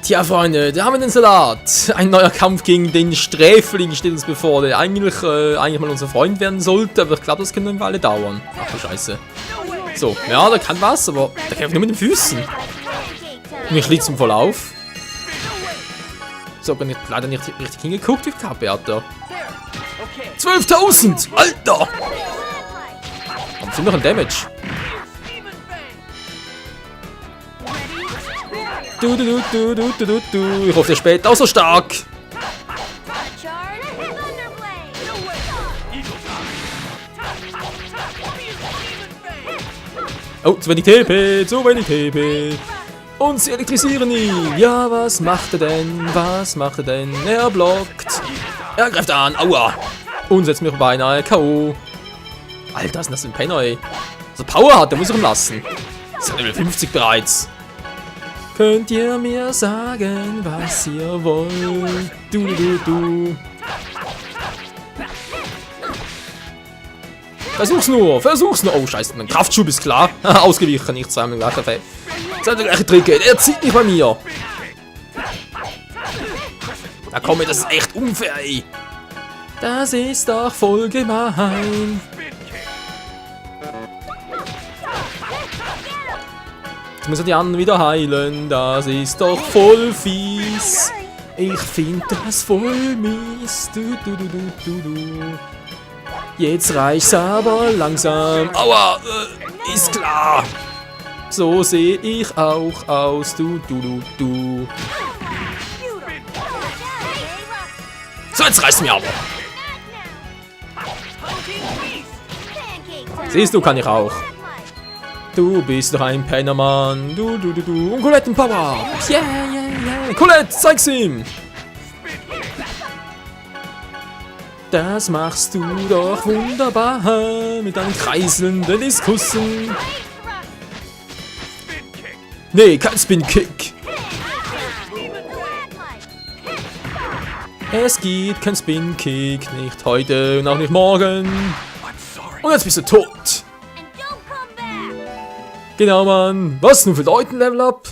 Tja, Freunde, da haben wir den Salat. Ein neuer Kampf gegen den Sträfling steht uns bevor, der eigentlich mal unser Freund werden sollte, aber ich glaube, das könnte eine Weile dauern. Ach du Scheiße. So, ja, der kann was, aber der kämpft nur mit den Füßen. Und ich lieg's ihm voll auf. So, bin ich leider nicht richtig hingeguckt, wie viel KP hat er? 12.000! Alter! Warum sind noch ein Damage? Du. Ich hoffe, der spät auch so stark. Oh, zu wenig TP. Und sie elektrisieren ihn. Ja, was macht er denn? Er blockt. Er greift an. Aua. Und setzt mich beinahe K.O. Alter, was ist das für ein Penner, ey? Also Power hat, der muss ich ihm lassen. Das ist Level 50 bereits. Könnt ihr mir sagen, was ihr wollt? Du. Versuch's nur. Oh, scheiße, mein Kraftschub ist klar. Ausgewichen, nicht zweimal gleich. Das ist der gleiche Trick. Er zieht nicht bei mir. Na komm, das ist echt unfair, ey. Das ist doch voll gemein. Jetzt müssen die anderen wieder heilen. Das ist doch voll fies. Ich find das voll mies. Du. Jetzt reicht's aber langsam. Aua, ist klar. So sehe ich auch aus. Du. So, jetzt reicht's mir aber. Siehst du, kann ich auch. Du bist doch ein Pennermann. Du. Und Colettenpower. Yeah. Colette, zeig's ihm. Das machst du doch wunderbar mit deinen kreiselnden Diskussen. Nee, kein Spin-Kick. Es gibt kein Spin-Kick, nicht heute und auch nicht morgen. Und jetzt bist du tot. Genau, Mann. Was nun für Leuten Level Up?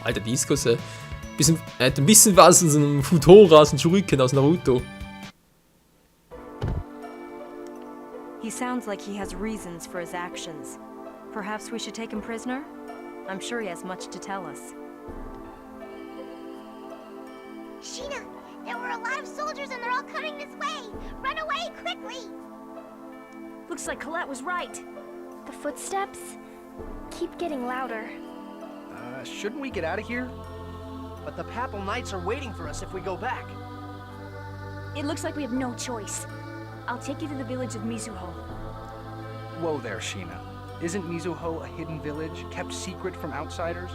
Alter, Diskus, er hat ein bisschen was in so einem Futora aus dem Shuriken aus Naruto. He sounds like he has reasons for his actions. Perhaps we should take him prisoner? I'm sure he has much to tell us. Sheena, there were a lot of soldiers and they're all coming this way. Run away quickly. Looks like Colette was right. The footsteps keep getting louder. Shouldn't we get out of here? But the Papal Knights are waiting for us if we go back. It looks like we have no choice. I'll take you to the village of Mizuho. Whoa there, Sheena. Isn't Mizuho a hidden village, kept secret from outsiders?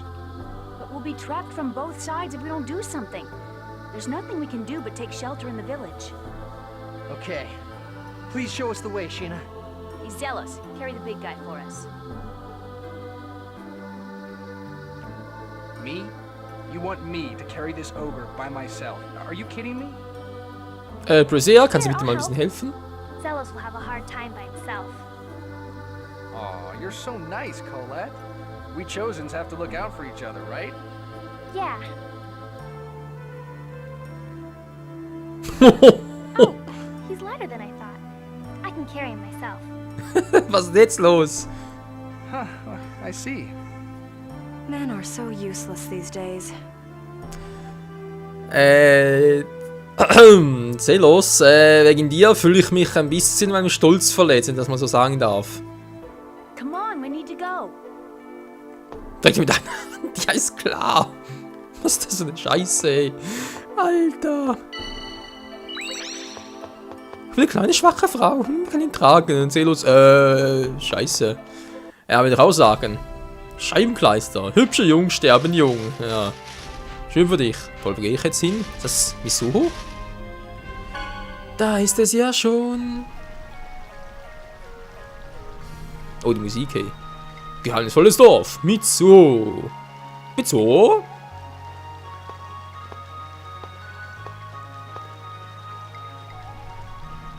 But we'll be trapped from both sides if we don't do something. There's nothing we can do but take shelter in the village. Okay. Please show us the way, Sheena. He's zealous. Carry the big guy for us. Me? You want me to carry this ogre by myself? Are you kidding me? Brazea, kannst du bitte mal ein bisschen helfen? Zealous will have a hard time by himself. Aw, you're so nice, Colette. We Chosens have to look out for each other, right? Yeah. Oh, he's lighter than I thought. I can carry him myself. Was ist jetzt los? Huh, I see. Men are so useless these days. Seh los, wegen dir fühle ich mich ein bisschen meinem Stolz verletzt, wenn das mal so sagen darf. Come on, we need to go. Direkt mit deiner Hand, ja ist klar. Was ist das für eine Scheiße, ey. Alter. Ich will eine kleine, schwache Frau, kann ihn tragen. Seh los, Scheiße. Ja, will raussagen. Scheibenkleister, hübsche Jung sterben jung, ja. Schön für dich. Wo gehe ich jetzt hin? Ist das Mizuho? Da ist es ja schon. Oh, die Musik, hey. Geheimnisvolles Dorf. Mizuho. Mizuho?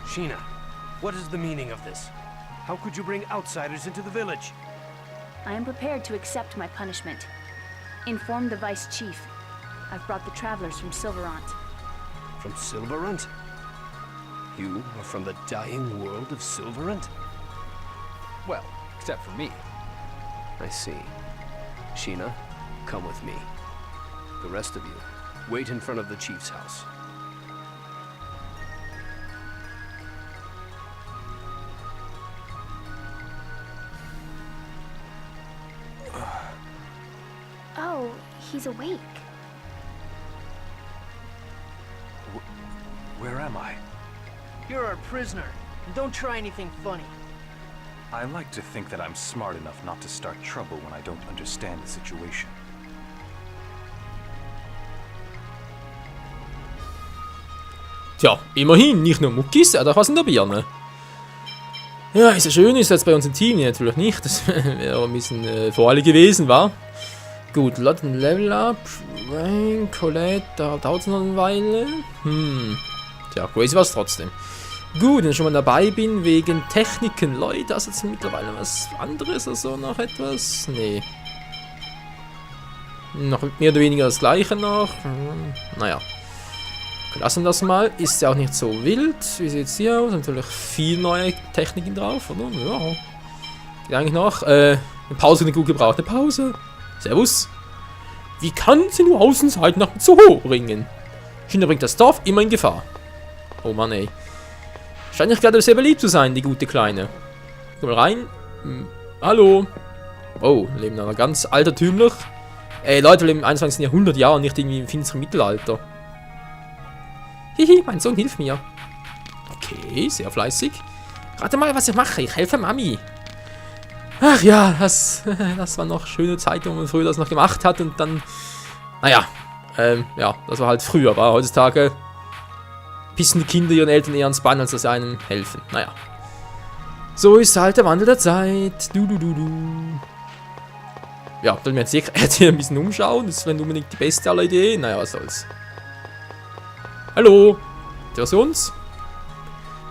Sheena, what is the meaning of this? How could you bring outsiders into the village? I am prepared to accept my punishment. Inform the Vice Chief. I've brought the travelers from Silverant. From Silverant? You are from the dying world of Silverant? Well, except for me. I see. Sheena, come with me. The rest of you, wait in front of the chief's house. Oh, he's awake. Where am I? You're our prisoner, and don't try anything funny. I like to think that I'm smart enough not to start trouble when I don't understand the situation. Tja, immerhin, nicht nur Muckis, er hat auch was in der Birne. Ja, ist ja schön, ist jetzt bei uns im Team natürlich nicht. Das wäre ein bisschen voreilig gewesen, war. Gut, Lotten Level Up. Ryan, Colette, da dauert es noch eine Weile. Tja, crazy war es trotzdem. Gut, wenn ich schon mal dabei bin, wegen Techniken. Leute, das ist jetzt mittlerweile was anderes, also noch etwas? Nee. Noch mehr oder weniger das gleiche noch. Naja. Lassen wir das mal. Ist ja auch nicht so wild. Wie sieht es hier aus? Natürlich viel neue Techniken drauf, oder? Ja. Geht eigentlich noch. Eine Pause gut gebraucht. Eine Pause. Servus. Wie kann sie nur Außenseiten nach Zoo bringen? China bringt das Dorf immer in Gefahr. Oh Mann, ey. Scheint nicht gerade sehr beliebt zu sein, die gute Kleine. Komm mal rein. Hallo. Oh, wir leben aber ganz altertümlich. Leute, wir leben im 21. Jahrhundert, ja, und nicht irgendwie im finsteren Mittelalter. Hihi, mein Sohn hilft mir. Okay, sehr fleißig. Rate mal, was ich mache. Ich helfe Mami. Ach ja, das war noch schöne Zeit, wo man früher das noch gemacht hat und dann... Naja, ja, das war halt früher, aber heutzutage pissen die Kinder ihren Eltern eher ans Bein, als dass sie einem helfen. Naja. So ist halt der Wandel der Zeit. Ja, dann werden wir jetzt hier ein bisschen umschauen. Das ist nicht unbedingt die beste aller Ideen. Naja, was soll's. Hallo. Der ist uns.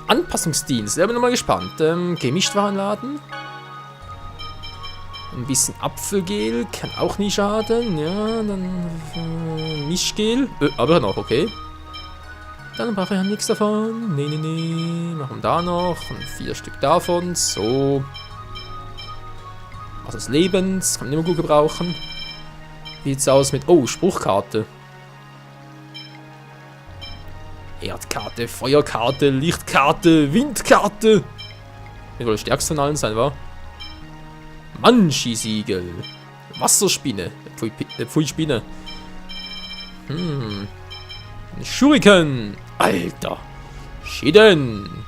Anpassungsdienst. Da bin ich mal gespannt. Gemischtwarenladen. Ein bisschen Apfelgel. Kann auch nie schaden. Ja, dann Mischgel. Aber noch, okay. Dann brauche ich ja nichts davon. Nee. Machen wir da noch. 4 Stück davon. So. Was des Lebens. Kann man immer gut gebrauchen. Wie sieht's aus mit... Oh, Spruchkarte. Erdkarte, Feuerkarte, Lichtkarte, Windkarte. Wird wohl das stärkste von allen sein, wa? Manchi-Siegel. Wasserspinne. Pfui Spinne. Schuriken. Alter. Schäden.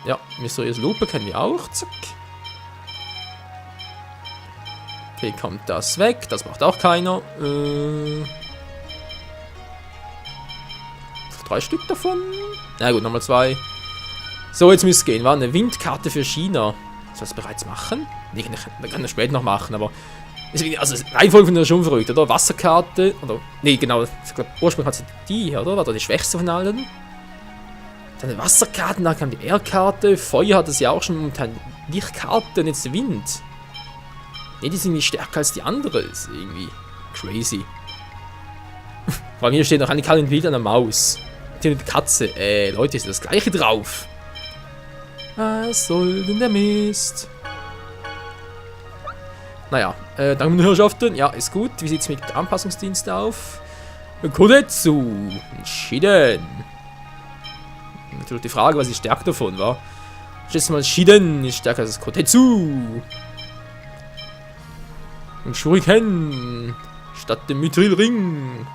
Ja, mysteriöse Lupe kennen wir auch. Zack. Okay, kommt das weg. Das macht auch keiner. 3 Stück davon. Na gut, nochmal 2. So, jetzt müsste es gehen. War eine Windkarte für China. Soll das bereits machen? Nee, kann das später noch machen, aber... Also, die Reihenfolge von der schon verrückt, oder? Wasserkarte, oder... Nee, genau, ich glaube, ursprünglich hat sie die hier, oder? War da die schwächste von allen? Dann die Wasserkarten, dann kam die Erdkarte, Feuer hatte sie auch schon, und dann Lichtkarte und jetzt der Wind. Nee, die sind nicht stärker als die andere, ist irgendwie crazy. Vor mir steht noch eine Karte Bild an der Maus. Die Katze, Leute, ist das gleiche drauf. Was soll denn der Mist? Naja, danke meine Herrschaften. Ja, ist gut. Wie sieht es mit Anpassungsdienst auf? Kodetsu. Entschieden. Natürlich die Frage, was ist stärker davon war. Schätze mal, Shiden ist stärker als das Kodetsu. Und Shuriken. Statt dem Mithrilring.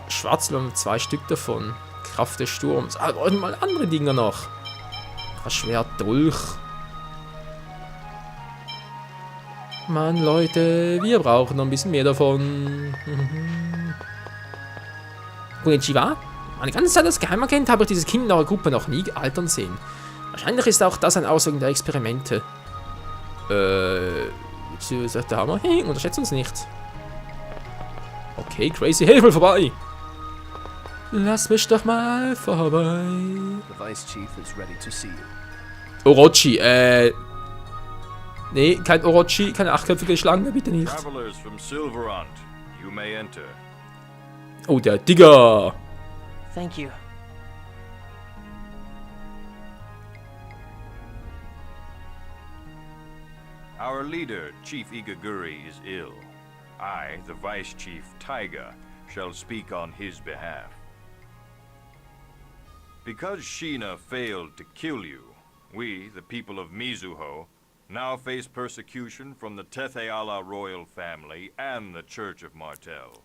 Schwarzlohn 2 Stück davon. Kraft des Sturms. Ah, brauchen mal andere Dinger noch. Schwert, Dolch. Mann, Leute, wir brauchen noch ein bisschen mehr davon. Konnichiwa? Eine ganze Zeit als Geheimagent habe ich dieses Kind in eurer Gruppe noch nie altern sehen. Wahrscheinlich ist auch das ein Auswirkung der Experimente. Sagt der Hammer. Hey, unterschätzt uns nicht. Okay, crazy, hey, ich will vorbei. Lass mich doch mal vorbei. The Vice Chief is ready to see you. Orochi, Nee, kein Orochi, keine achtköpfige Schlange, bitte nicht. Travelers from Silverant, you may enter. Oh, der Digger. Thank you. Our leader, Chief Igaguri, is ill. I, the Vice Chief Taiga, shall speak on his behalf. Because Sheena failed to kill you, we, the people of Mizuho, now face persecution from the Tetheala royal family and the Church of Martel.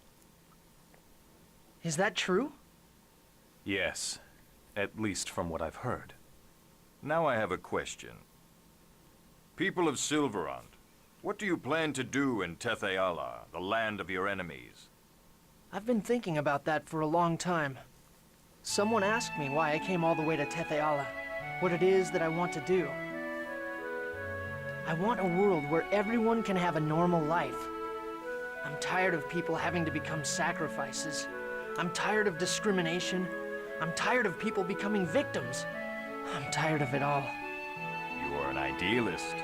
Is that true? Yes, at least from what I've heard. Now I have a question. People of Silverant, what do you plan to do in Tetheala, the land of your enemies? I've been thinking about that for a long time. Someone asked me why I came all the way to Tetheala, what it is that I want to do. I want a world where everyone can have a normal life. I'm tired of people having to become sacrifices. I'm tired of discrimination. I'm tired of people becoming victims. I'm tired of it all. You are an idealist.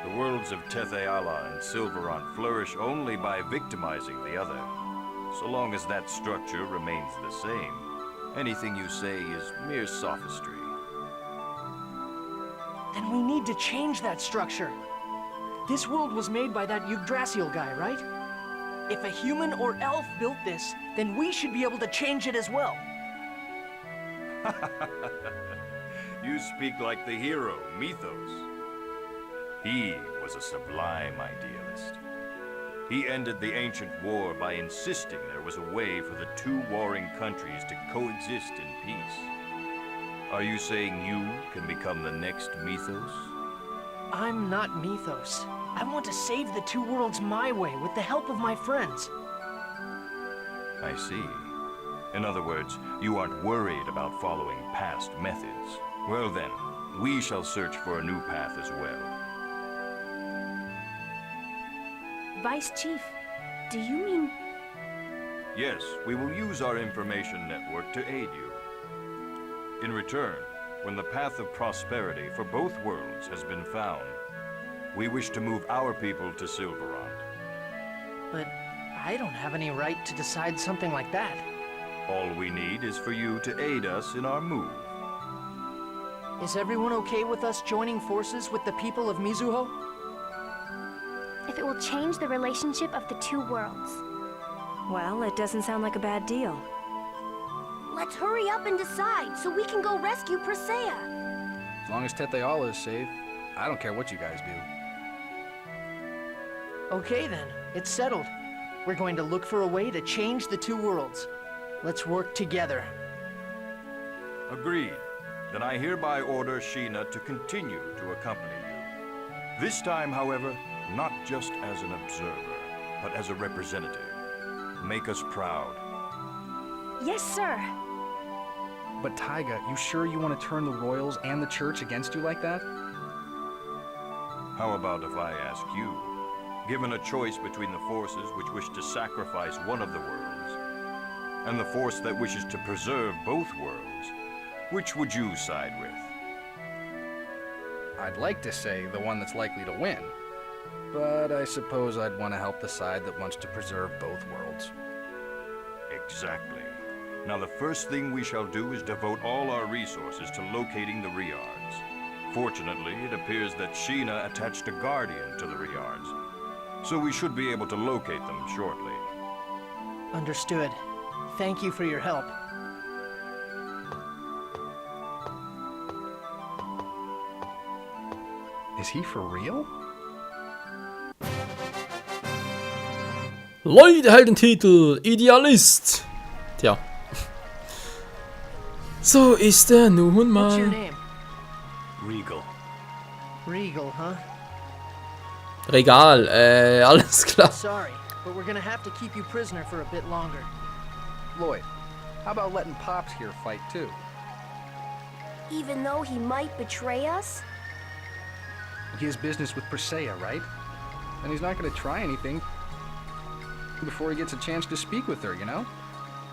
The worlds of Tetheala and Silverant flourish only by victimizing the other. So long as that structure remains the same, anything you say is mere sophistry. Then we need to change that structure. This world was made by that Yggdrasil guy, right? If a human or elf built this, then we should be able to change it as well. You speak like the hero, Mythos. He was a sublime idealist. He ended the ancient war by insisting there was a way for the two warring countries to coexist in peace. Are you saying you can become the next Mythos? I'm not Mythos. I want to save the two worlds my way with the help of my friends. I see. In other words, you aren't worried about following past methods. Well then, we shall search for a new path as well. Vice Chief, do you mean... Yes, we will use our information network to aid you. In return, when the path of prosperity for both worlds has been found, we wish to move our people to Silverant. But I don't have any right to decide something like that. All we need is for you to aid us in our move. Is everyone okay with us joining forces with the people of Mizuho? If it will change the relationship of the two worlds. Well, it doesn't sound like a bad deal. Let's hurry up and decide so we can go rescue Persea. As long as Tetheala is safe, I don't care what you guys do. Okay then, it's settled. We're going to look for a way to change the two worlds. Let's work together. Agreed. Then I hereby order Sheena to continue to accompany you. This time, however, not just as an observer, but as a representative. Make us proud. Yes, sir. But Taiga, you sure you want to turn the Royals and the Church against you like that? How about if I ask you? Given a choice between the forces which wish to sacrifice one of the worlds, and the force that wishes to preserve both worlds, which would you side with? I'd like to say the one that's likely to win. But I suppose I'd want to help the side that wants to preserve both worlds. Exactly. Now the first thing we shall do is devote all our resources to locating the Riards. Fortunately, it appears that Sheena attached a guardian to the Riards, so we should be able to locate them shortly. Understood. Thank you for your help. Is he for real? Leute, Heldentitel, Idealist. Tja. So ist er nun What's your mal. name? Regal. Regal, huh? Regal, alles klar. Sorry, but we're gonna have to keep you prisoner for a bit longer. Lloyd, how about letting Pops here fight too? Even though he might betray us? He has business with Persea, right? And he's not going to try anything before he gets a chance to speak with her, you know?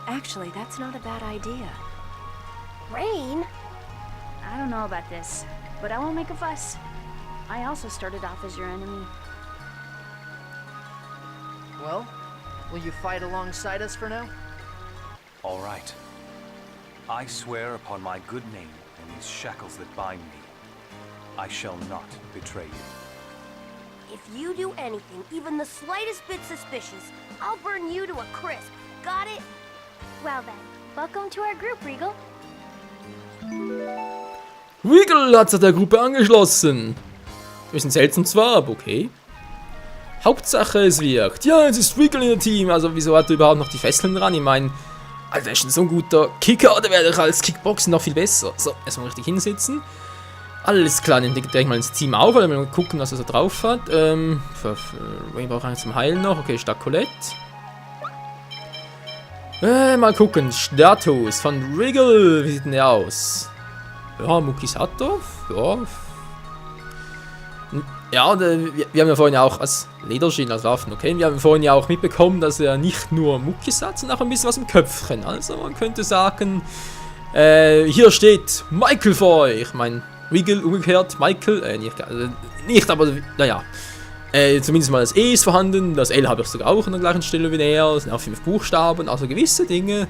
Actually, that's not a bad idea. Rain? I don't know about this, but I won't make a fuss. I also started off as your enemy. Well, will you fight alongside us for now? All right. I swear upon my good name and these shackles that bind me, I shall not betray you. If you do anything, even the slightest bit suspicious, I'll burn you to a crisp. Got it? Well then, welcome to our group, Regal. Regal hat sich der Gruppe angeschlossen. Ein bisschen seltsam zwar, aber okay. Hauptsache es wirkt. Ja, es ist Regal in der Team. Also wieso hat er überhaupt noch die Fesseln dran? Ich meine, Alter, er ist schon so ein guter Kicker, oder wäre ich als Kickboxen noch viel besser. So, erstmal richtig hinsitzen. Alles klar, dann denke ich mal ins Team auf, weil wir mal gucken, was er so drauf hat. Rainbow rein zum Heilen noch. Okay, statt Colette. Mal gucken. Status von Regal. Wie sieht denn der aus? Ja, Mukisato. Ja. Ja, wir haben ja vorhin ja auch als Lederschienen, als Waffen, okay? Wir haben vorhin ja auch mitbekommen, dass er nicht nur Muckis hat, sondern auch ein bisschen was im Köpfchen. Also man könnte sagen, hier steht Michael vor euch. Ich meine, Regal umgekehrt, Michael, nicht, aber naja. Zumindest mal das E ist vorhanden, das L habe ich sogar auch an der gleichen Stelle wie er. Es sind auch 5 Buchstaben, also gewisse Dinge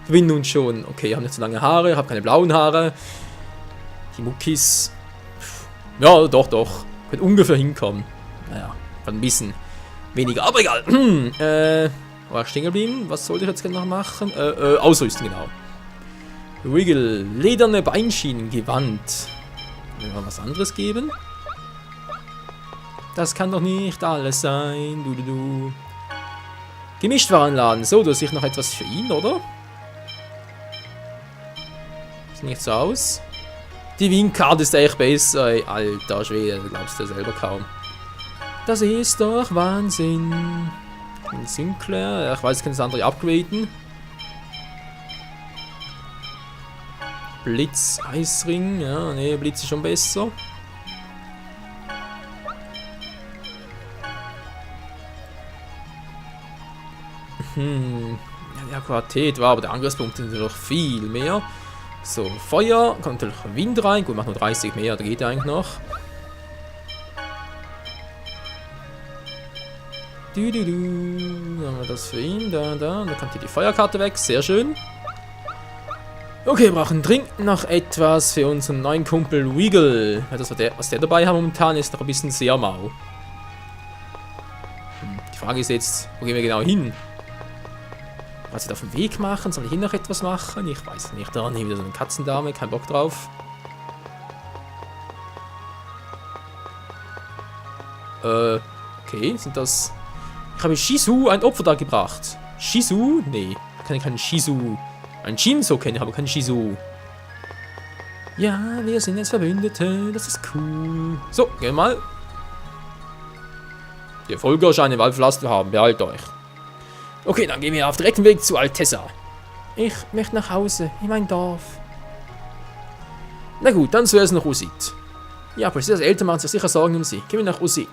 gewinnen uns schon. Okay, ich habe nicht so lange Haare, ich habe keine blauen Haare. Die Muckis, ja, doch. Könnte ungefähr hinkommen. Naja, ein bisschen weniger, aber egal. War ich stehen geblieben? Was sollte ich jetzt noch machen? Ausrüsten, genau. Regal, lederne Beinschienen, Gewand. Will mal was anderes geben? Das kann doch nicht alles sein. Du. Gemischtwarenladen. So, da ist sicher noch etwas für ihn, oder? Sieht nicht so aus. Die Wien-Karte ist echt besser, ey. Alter Schwede, du glaubst ja selber kaum. Das ist doch Wahnsinn. Ein Sinclair, ich weiß, ich kann das andere upgraden. Blitz, Eisring, ja, ne, Blitz ist schon besser. Ja, der Quartett war, aber der Angriffspunkt ist natürlich viel mehr. So, Feuer, kommt natürlich Wind rein. Gut, macht nur 30 mehr, da geht eigentlich noch. Dann haben wir das für ihn, da. Dann kommt hier die Feuerkarte weg, sehr schön. Okay, wir brauchen dringend noch etwas für unseren neuen Kumpel Regal. Ja, das war was der dabei hat momentan, ist noch ein bisschen sehr mau. Die Frage ist jetzt, wo gehen wir genau hin? Was wir auf dem Weg machen? Soll ich hier noch etwas machen? Ich weiß nicht. Da nehmen wir wieder so eine Katzendame. Kein Bock drauf. Okay. Sind das... Ich habe Shizu ein Opfer dargebracht. Shizu? Nee. Ich kenne keinen Shizu. Ein Shinzo kenne ich, aber keinen Shizu. Ja, wir sind jetzt Verbündete. Das ist cool. So, gehen wir mal. Die Erfolge scheinen Wald verlassen zu haben. Behaltet euch. Okay, dann gehen wir auf direkten Weg zu Altessa. Ich möchte nach Hause, in mein Dorf. Na gut, dann zuerst nach Usit. Ja, Presseas Eltern machen sich sicher Sorgen um sie. Gehen wir nach Usit.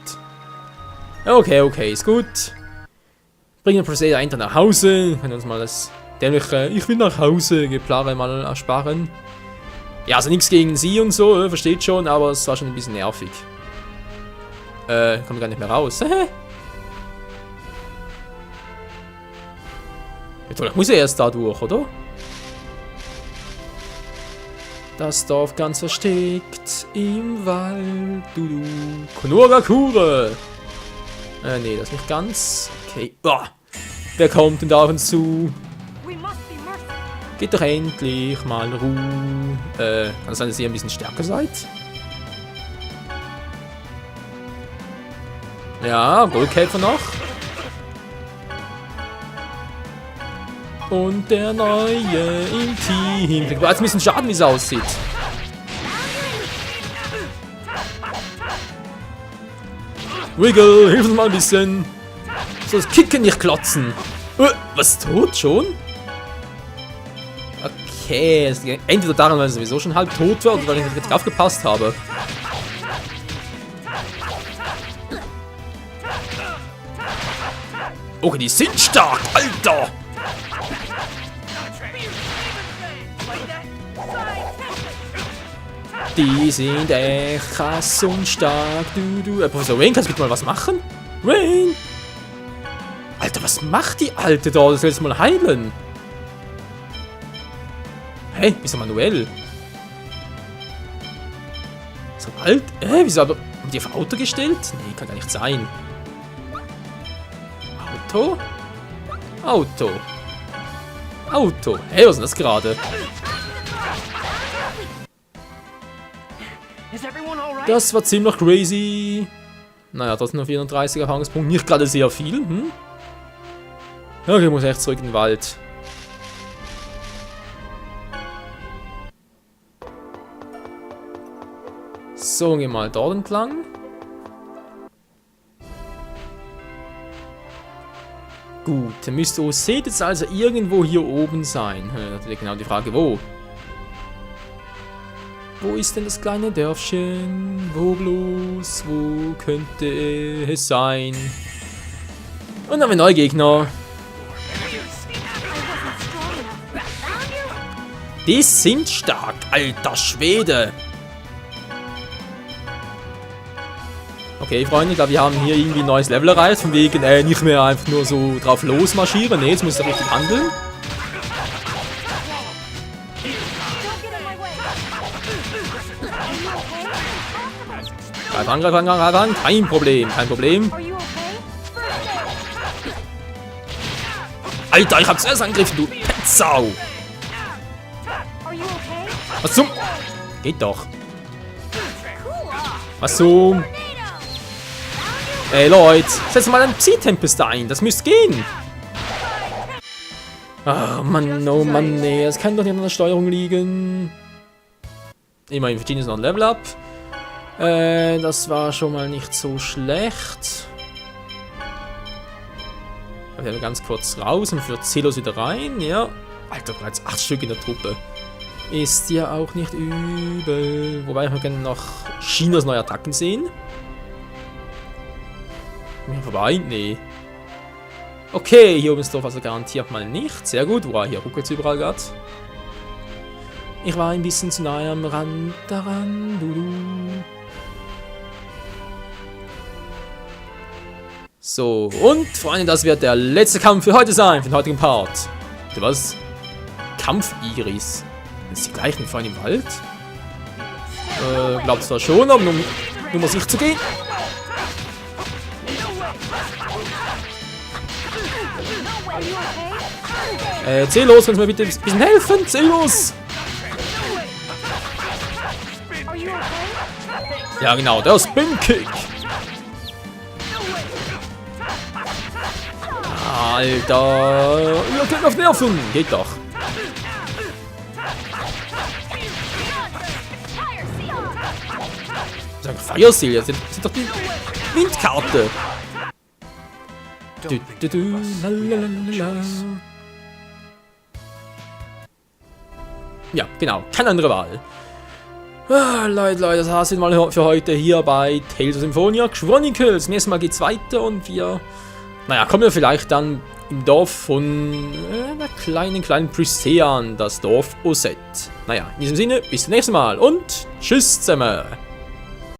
Okay, ist gut. Bringen Presseas Eltern nach Hause. Können uns mal das dämliche Ich will nach Hause Geplare mal ersparen. Ja, also nichts gegen sie und so, versteht schon, aber es war schon ein bisschen nervig. Kommen gar nicht mehr raus. Ich muss ja erst da durch, oder? Das Dorf ganz versteckt im Wald. Konohagakure. Nee, das nicht ganz. Okay. Oh. Wer kommt denn da auf uns zu? Geht doch endlich mal Ruhe. Kann es sein, dass ihr ein bisschen stärker seid? Ja, Goldkäfer noch. Und der Neue im Team. Ich war jetzt ein bisschen schade, wie es aussieht. Regal, hilf uns mal ein bisschen. So, das Kicken nicht klotzen. Was, tot schon? Okay, es liegt entweder daran, weil er sowieso schon halb tot war, oder weil ich nicht richtig aufgepasst habe. Okay, die sind stark, Alter! Die sind echt krass und stark. Professor Wayne, kannst du bitte mal was machen? Wayne! Alter, was macht die Alte da? Das willst du mal heilen. Hä? Wieso manuell? So alt? Wieso aber... Haben die auf Auto gestellt? Nee, kann gar nicht sein. Auto? Auto. Auto. Hey, was ist denn das gerade? Das war ziemlich crazy. Naja, das sind noch 34 Erfahrungspunkte. Nicht gerade sehr viel, hm? Okay, ich muss echt zurück in den Wald. So, gehen wir mal dort entlang. Gut, dann müsste Osset jetzt also irgendwo hier oben sein. Natürlich genau die Frage, wo? Wo ist denn das kleine Dörfchen? Wo bloß? Wo könnte es sein? Und dann haben wir neue Gegner. Die sind stark, alter Schwede. Okay, Freunde, ich glaube, wir haben hier irgendwie ein neues Level erreicht. Von wegen, nicht mehr einfach nur so drauf losmarschieren. Ne, jetzt müsst ihr richtig handeln. Greif an, greif an, greif an. Kein Problem, kein Problem. Alter, ich hab zuerst angegriffen, du Petzau. Was zum... Geht doch. Was zum... Ey, Leute, setz mal einen Psi-Tempest ein. Das müsste gehen. Oh Mann, nee. Das kann doch nicht an der Steuerung liegen. Immerhin für Genius noch ein Level-Up. Das war schon mal nicht so schlecht. Ich werde ganz kurz raus und für Zelos wieder rein. Ja. Alter, bereits 8 Stück in der Truppe. Ist ja auch nicht übel. Wobei wir gerne noch Chinas neue Attacken sehen. Mir vorbei? Nee. Okay, hier oben ist doch also garantiert mal nicht. Sehr gut. Wow, hier ruckelt es überall gerade. Ich war ein bisschen zu nahe am Rand daran. So, und Freunde, das wird der letzte Kampf für heute sein, für den heutigen Part. Du was? Kampf-Iris. Sind es die gleichen vorhin im Wald? Glaub zwar schon, aber nur um sicher zu gehen. Zelos, kannst du mir bitte ein bisschen helfen? Zelos! Ja genau, der Spin-Kick. Alter, ihr könnt auf Nerven. Geht doch. Sag Fire Seal, das sind doch die Windkarte. Ja, genau. Keine andere Wahl. Leute, das war's jetzt mal für heute hier bei Tales of Symphonia Chronicles. Nächstes Mal geht's weiter und wir... Naja, kommen wir vielleicht dann im Dorf von einer kleinen Prisea an, das Dorf Osset. Naja, in diesem Sinne, bis zum nächsten Mal und tschüss zusammen.